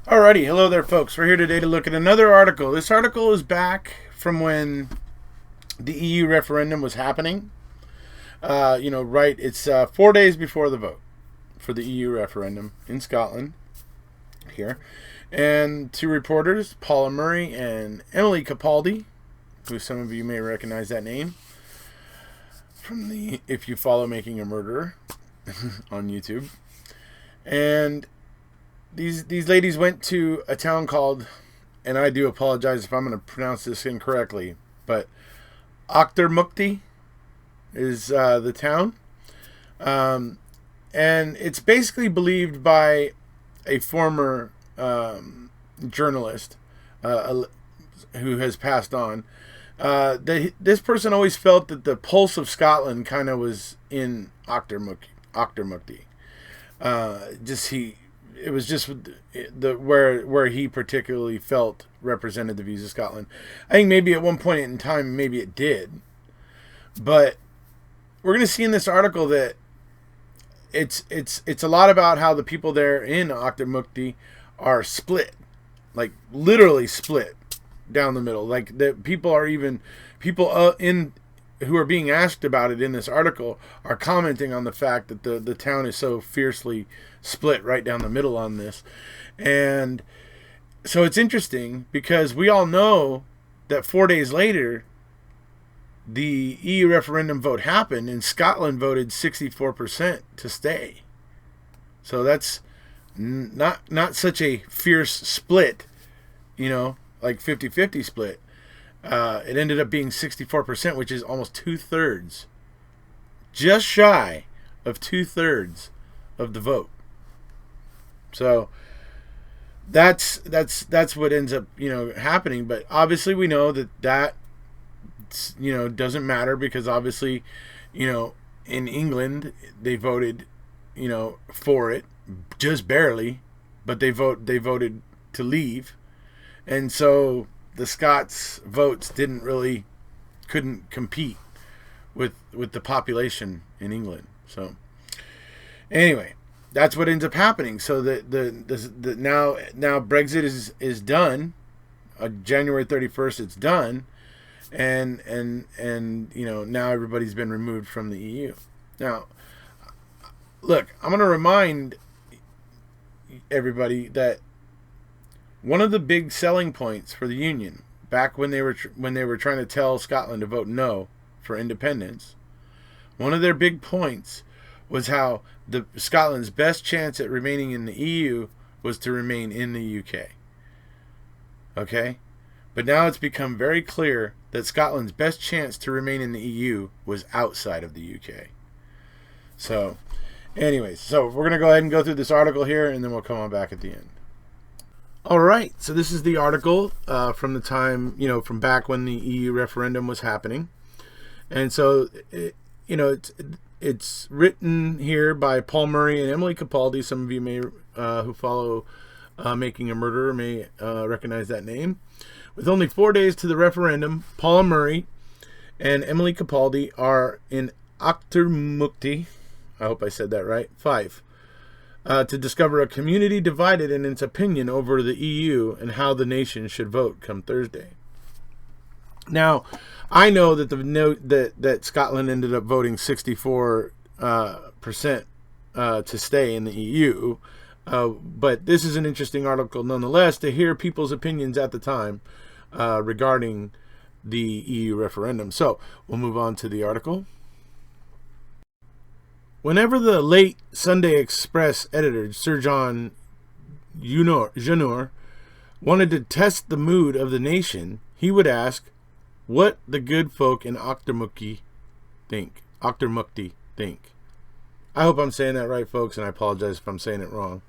Alrighty, hello there, folks. We're here today to look at another article. This article is back from when the EU referendum was happening. It's 4 days before the vote for the EU referendum in Scotland here. And two reporters, Paula Murray and Emily Capaldi, who some of you may recognize that name from if you follow Making a Murderer on YouTube. And these ladies went to a town called, and I do apologize if I'm going to pronounce this incorrectly, but Auchtermuchty is the town. And it's basically believed by a former journalist who has passed on. This person always felt that the pulse of Scotland kind of was in Auchtermuchty. It was just where he particularly felt represented the views of Scotland. I think maybe at one point in time, maybe it did. But we're going to see in this article that it's a lot about how the people there in Auchtermuchty are split, like literally split down the middle. Like the people who are being asked about it in this article are commenting on the fact that the town is so fiercely split right down the middle on this. And so it's interesting because we all know that 4 days later the EU referendum vote happened and Scotland voted 64% to stay. So that's not such a fierce split, like 50-50 split. It ended up being 64%, which is almost 2/3, just shy of 2/3 of the vote. So that's what ends up happening. But obviously we know that doesn't matter because obviously in England they voted for it just barely, but they voted to leave, and so the Scots' votes couldn't compete with the population in England. So anyway, that's what ends up happening. So the now Brexit is done. January 31st, it's done, and now everybody's been removed from the EU. Now, look, I'm going to remind everybody that one of the big selling points for the Union, back when they were trying to tell Scotland to vote no for independence, one of their big points was how Scotland's best chance at remaining in the EU was to remain in the UK. Okay? But now it's become very clear that Scotland's best chance to remain in the EU was outside of the UK. So, anyways, we're going to go ahead and go through this article here, and then we'll come on back at the end. All right, so this is the article from the time, from back when the EU referendum was happening. And so, it's written here by Paul Murray and Emily Capaldi. Some of you may, who follow Making a Murderer, may recognize that name. With only 4 days to the referendum, Paula Murray and Emily Capaldi are in Auchtermuchty, I hope I said that right, 5. To discover a community divided in its opinion over the EU and how the nation should vote come Thursday. Now, I know that that Scotland ended up voting 64% to stay in the EU, but this is an interesting article nonetheless to hear people's opinions at the time regarding the EU referendum. So we'll move on to the article. Whenever the late Sunday Express editor, Sir John Junor, wanted to test the mood of the nation, he would ask what the good folk in Auchtermuchty think. I hope I'm saying that right, folks, and I apologize if I'm saying it wrong.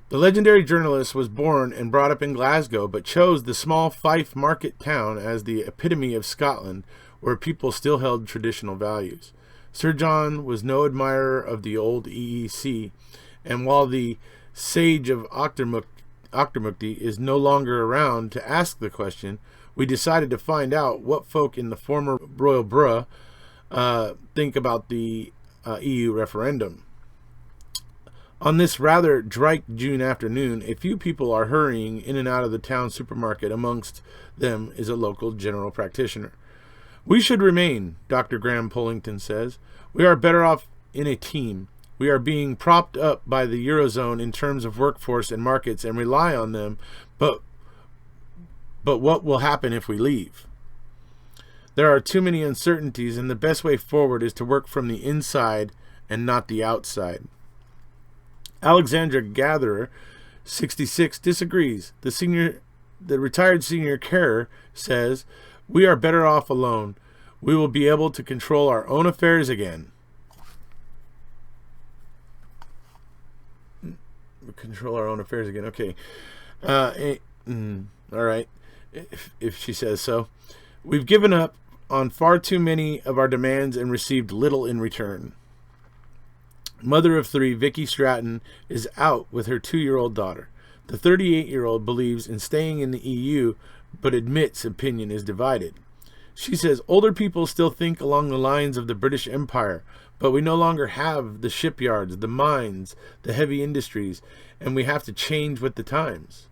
The legendary journalist was born and brought up in Glasgow, but chose the small Fife market town as the epitome of Scotland, where people still held traditional values. Sir John was no admirer of the old EEC, and while the sage of Auchtermuchty is no longer around to ask the question, we decided to find out what folk in the former Royal Borough think about the EU referendum. On this rather dry June afternoon, a few people are hurrying in and out of the town supermarket. Amongst them is a local general practitioner. "We should remain," Dr. Graham Pullington says. "We are better off in a team. We are being propped up by the Eurozone in terms of workforce and markets and rely on them, but what will happen if we leave? There are too many uncertainties, and the best way forward is to work from the inside and not the outside." Alexandra Gatherer, 66, disagrees. The retired senior carer says, "We are better off alone. We will be able to control our own affairs again." Control our own affairs again. Okay. All right. If she says so. "We've given up on far too many of our demands and received little in return." Mother of 3, Vicky Stratton, is out with her 2-year-old daughter. The 38-year-old believes in staying in the EU, but admits opinion is divided. She says older people still think along the lines of the British Empire, but we no longer have the shipyards, the mines, the heavy industries, and we have to change with the times.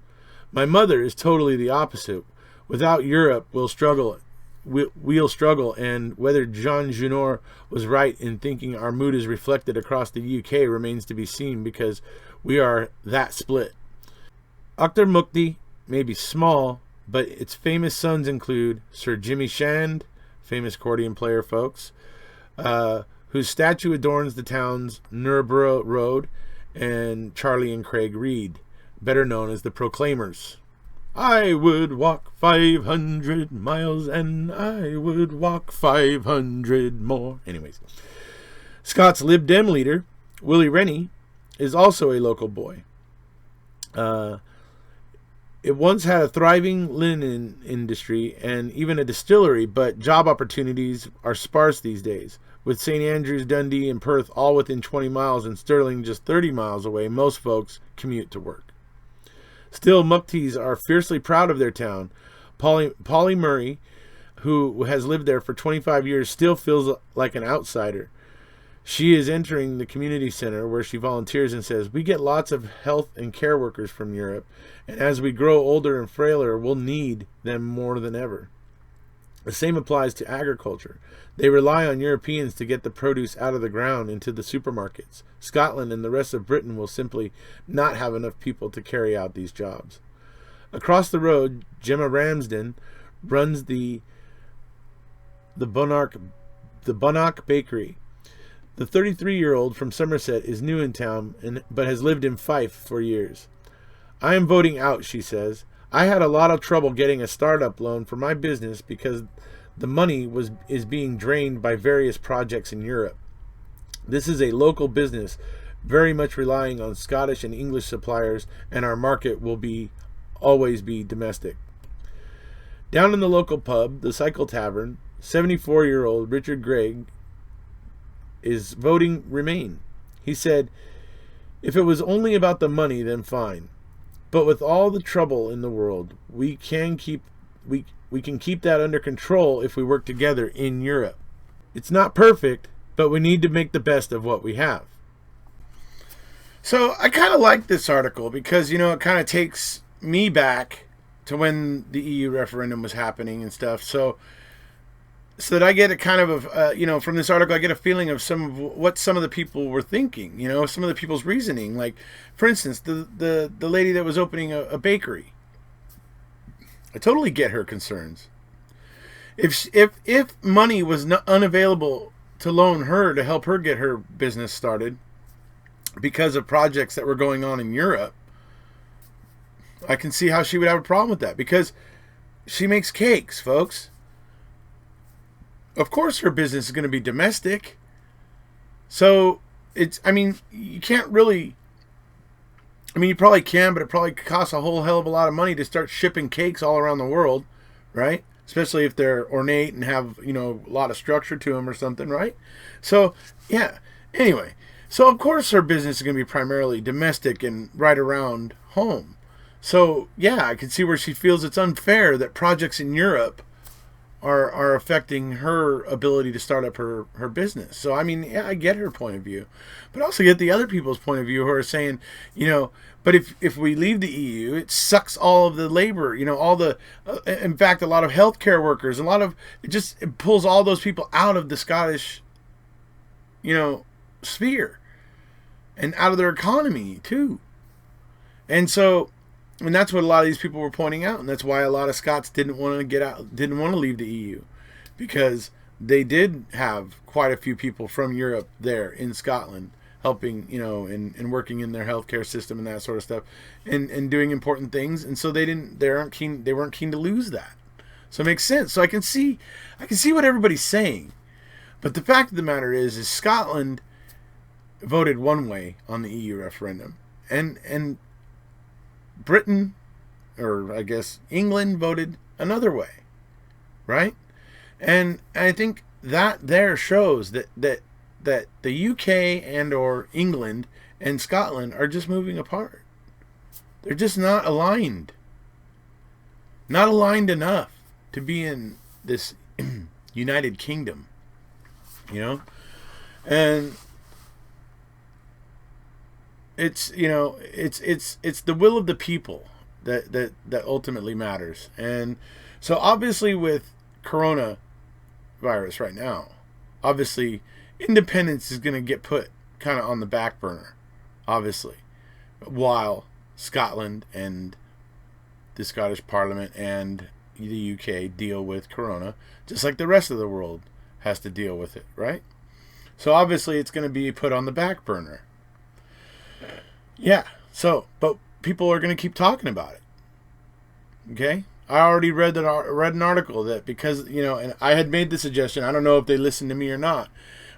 My mother is totally the opposite. Without Europe, we'll struggle, and whether Jean Junor was right in thinking our mood is reflected across the UK remains to be seen, because we are that split. Akhtar Mukti may be small, but its famous sons include Sir Jimmy Shand, famous accordion player, folks, whose statue adorns the town's Nurburgring Road, and Charlie and Craig Reed, better known as the Proclaimers. "I would walk 500 miles and I would walk 500 more." Anyways, Scott's Lib Dem leader, Willie Rennie, is also a local boy. It once had a thriving linen industry and even a distillery, but job opportunities are sparse these days. With St. Andrews, Dundee, and Perth all within 20 miles and Stirling just 30 miles away, most folks commute to work. Still, Muktis are fiercely proud of their town. Polly Murray, who has lived there for 25 years, still feels like an outsider. She is entering the community center where she volunteers and says, "We get lots of health and care workers from Europe, and as we grow older and frailer, we'll need them more than ever." The same applies to agriculture. They rely on Europeans to get the produce out of the ground into the supermarkets. Scotland and the rest of Britain will simply not have enough people to carry out these jobs. Across the road, Gemma Ramsden runs the Bonark Bakery. The 33-year-old from Somerset is new in town, but has lived in Fife for years. "I am voting out," she says. "I had a lot of trouble getting a startup loan for my business because the money is being drained by various projects in Europe. This is a local business, very much relying on Scottish and English suppliers, and our market will always be domestic." Down in the local pub, the Cycle Tavern, 74-year-old Richard Gregg is voting Remain. He said, "If it was only about the money, then fine. But with all the trouble in the world, we can keep that under control if we work together in Europe. It's not perfect, but we need to make the best of what we have." So I kind of like this article because, it kind of takes me back to when the EU referendum was happening and stuff. So that I get a kind of, from this article, I get a feeling of what some of the people were thinking, some of the people's reasoning. Like, for instance, the lady that was opening a bakery. I totally get her concerns. If money was unavailable to loan her to help her get her business started because of projects that were going on in Europe, I can see how she would have a problem with that, because she makes cakes, folks. Of course her business is going to be domestic. So you can't really, you probably can, but it probably costs a whole hell of a lot of money to start shipping cakes all around the world, right? Especially if they're ornate and have, a lot of structure to them or something, right? So, yeah. Anyway, so of course her business is going to be primarily domestic and right around home. So, yeah, I can see where she feels it's unfair that projects in Europe are affecting her ability to start up her business. So I mean, yeah, I get her point of view, but I also get the other people's point of view who are saying, but if we leave the EU, it sucks all of the labor, all the, in fact, a lot of healthcare workers, it pulls all those people out of the Scottish, sphere and out of their economy too. And that's what a lot of these people were pointing out, and that's why a lot of Scots didn't want to leave the EU, because they did have quite a few people from Europe there in Scotland helping, and working in their healthcare system and that sort of stuff, and doing important things, and so they weren't keen to lose that. So it makes sense. So I can see what everybody's saying, but the fact of the matter is Scotland voted one way on the EU referendum, and Britain, or I guess England, voted another way, right? And I think that there shows that the UK and or England and Scotland are just moving apart. They're just not aligned enough to be in this United Kingdom, and it's the will of the people that ultimately matters. And so obviously with coronavirus right now, obviously independence is going to get put kind of on the back burner, obviously, while Scotland and the Scottish Parliament and the UK deal with corona, just like the rest of the world has to deal with it, right? So obviously it's going to be put on the back burner. Yeah, but people are going to keep talking about it. Okay? I already read an article that because, and I had made the suggestion, I don't know if they listened to me or not,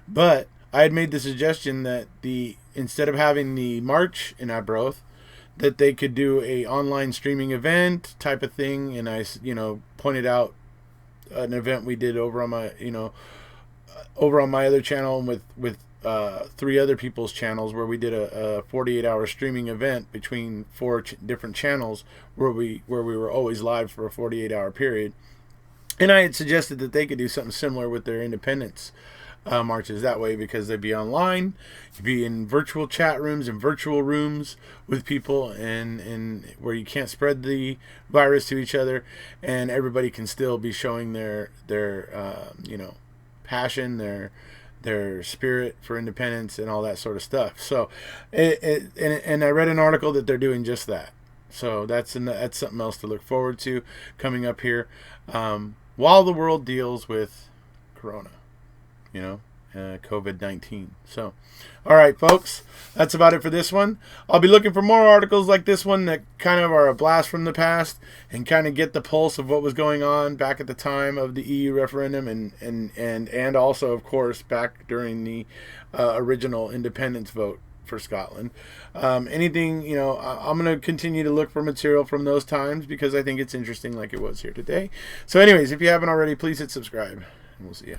but I had made the suggestion that instead of having the march in Arbroath, that they could do a online streaming event type of thing, and I, pointed out an event we did over on my other channel and with 3 other people's channels, where we did a 48-hour streaming event between 4 different channels where we were always live for a 48-hour period. And I had suggested that they could do something similar with their independence marches that way, because they'd be online, you'd be in virtual chat rooms and virtual rooms with people, and where you can't spread the virus to each other, and everybody can still be showing their passion, their spirit for independence and all that sort of stuff. So, and I read an article that they're doing just that. So that's something else to look forward to coming up here, while the world deals with Corona, COVID-19. So, all right, folks, that's about it for this one. I'll be looking for more articles like this one that kind of are a blast from the past and kind of get the pulse of what was going on back at the time of the EU referendum, and also, of course, back during the original independence vote for Scotland. Anything, I'm going to continue to look for material from those times, because I think it's interesting, like it was here today. So anyways, if you haven't already, please hit subscribe, and we'll see you.